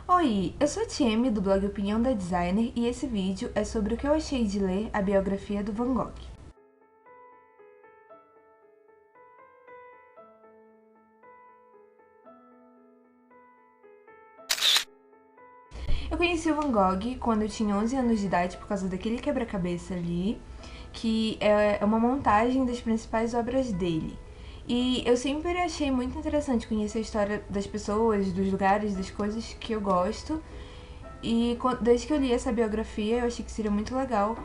Oi, eu sou a Tieme do blog Opinião da Designer e esse vídeo é sobre o que eu achei de ler a biografia do Van Gogh. Eu conheci o Van Gogh quando eu tinha 11 anos de idade por causa daquele quebra-cabeça ali, que é uma montagem das principais obras dele. E eu sempre achei muito interessante conhecer a história das pessoas, dos lugares, das coisas que eu gosto. E desde que eu li essa biografia, eu achei que seria muito legal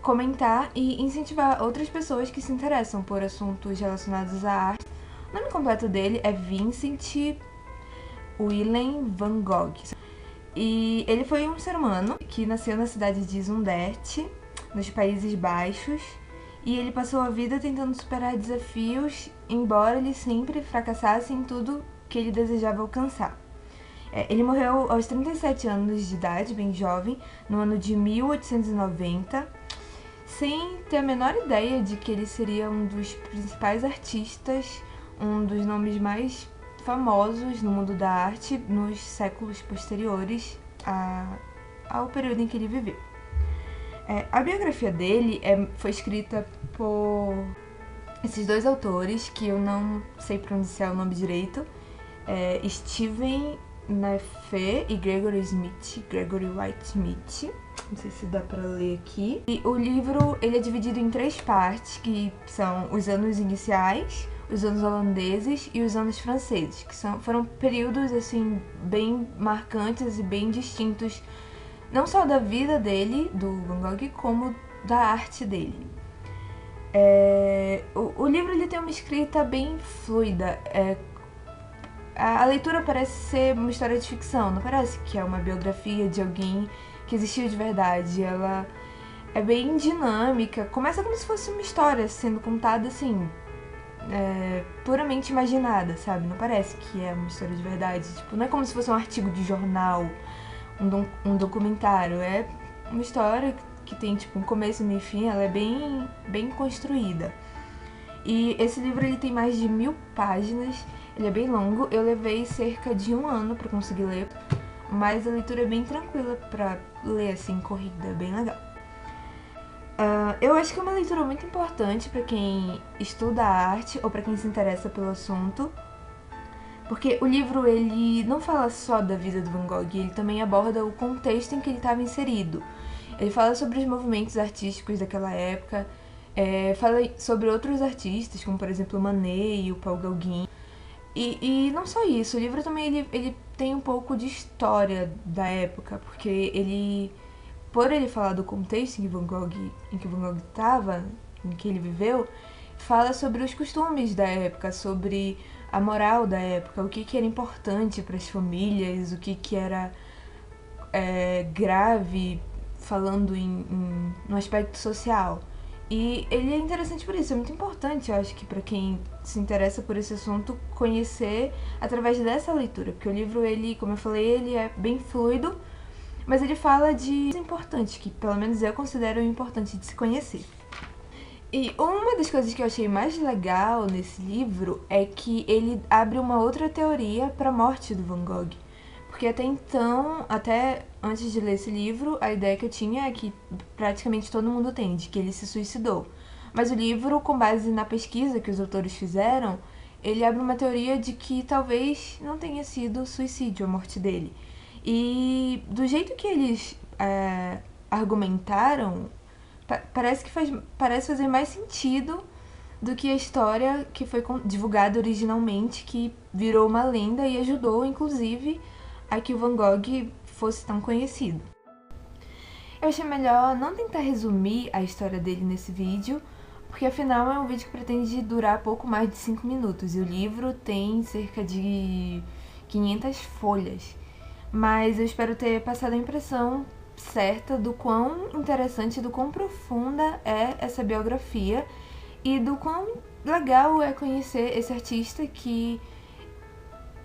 comentar e incentivar outras pessoas que se interessam por assuntos relacionados à arte. O nome completo dele é Vincent Willem van Gogh. E ele foi um ser humano que nasceu na cidade de Zundert, nos Países Baixos, e ele passou a vida tentando superar desafios, embora ele sempre fracassasse em tudo que ele desejava alcançar. Ele morreu aos 37 anos de idade, bem jovem, no ano de 1890, sem ter a menor ideia de que ele seria um dos principais artistas, um dos nomes mais famosos no mundo da arte nos séculos posteriores ao período em que ele viveu. A biografia dele foi escrita por esses dois autores, que eu não sei pronunciar o nome direito, Stephen Nefe e Gregory White Smith. Não sei se dá pra ler aqui. E o livro ele é dividido em três partes, que são os anos iniciais, os anos holandeses e os anos franceses, que foram períodos assim bem marcantes e bem distintos, não só da vida dele, do Van Gogh, como da arte dele. O livro ele tem uma escrita bem fluida. A leitura parece ser uma história de ficção, não parece que é uma biografia de alguém que existiu de verdade. Ela é bem dinâmica, começa como se fosse uma história sendo contada assim, puramente imaginada, sabe? Não parece que é uma história de verdade, tipo, não é como se fosse um artigo de jornal, um documentário. É uma história que tem tipo um começo, meio e fim, ela é bem construída. E esse livro ele tem mais de 1000 páginas, ele é bem longo, eu levei cerca de 1 ano pra conseguir ler, mas a leitura é bem tranquila pra ler assim, corrida, é bem legal. Eu acho que é uma leitura muito importante pra quem estuda arte ou pra quem se interessa pelo assunto, porque o livro ele não fala só da vida do Van Gogh, ele também aborda o contexto em que ele estava inserido. Ele fala sobre os movimentos artísticos daquela época, fala sobre outros artistas, como por exemplo o Manet e o Paul Gauguin. E não só isso, o livro também ele tem um pouco de história da época, porque por ele falar do contexto em que Van Gogh estava, em que ele viveu, fala sobre os costumes da época, sobre a moral da época, o que era importante para as famílias, o que era grave, falando no aspecto social. E ele é interessante por isso, é muito importante, eu acho que para quem se interessa por esse assunto, conhecer através dessa leitura, porque o livro, ele, como eu falei, ele é bem fluido, mas ele fala de coisas importantes, que pelo menos eu considero importante de se conhecer. E uma das coisas que eu achei mais legal nesse livro é que ele abre uma outra teoria para a morte do Van Gogh. Porque até então, até antes de ler esse livro, a ideia que eu tinha é que praticamente todo mundo tem, de que ele se suicidou. Mas o livro, com base na pesquisa que os autores fizeram, ele abre uma teoria de que talvez não tenha sido suicídio a morte dele. E do jeito que eles argumentaram, parece fazer mais sentido do que a história que foi divulgada originalmente, que virou uma lenda e ajudou, inclusive, a que o Van Gogh fosse tão conhecido. Eu achei melhor não tentar resumir a história dele nesse vídeo, porque afinal é um vídeo que pretende durar pouco mais de 5 minutos, e o livro tem cerca de 500 folhas. Mas eu espero ter passado a impressão certa do quão interessante e do quão profunda é essa biografia e do quão legal é conhecer esse artista que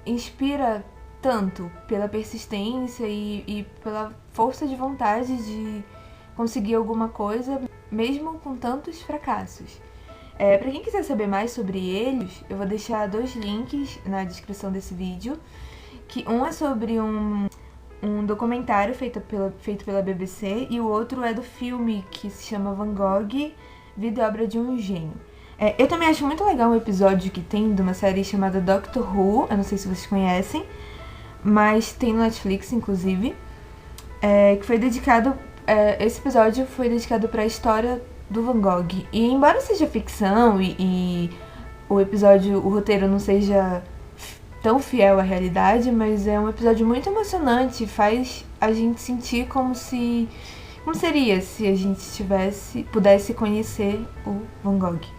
inspira tanto pela persistência e pela força de vontade de conseguir alguma coisa, mesmo com tantos fracassos. Para quem quiser saber mais sobre eles, eu vou deixar 2 links na descrição desse vídeo, que um é sobre um um documentário feito pela BBC e o outro é do filme que se chama Van Gogh, Vida e Obra de um Gênio. Eu também acho muito legal um episódio que tem de uma série chamada Doctor Who, eu não sei se vocês conhecem, mas tem no Netflix, inclusive, que foi dedicado... esse episódio foi dedicado para a história do Van Gogh. E embora seja ficção e o roteiro não seja tão fiel à realidade, mas é um episódio muito emocionante, faz a gente sentir como seria se a gente pudesse conhecer o Van Gogh.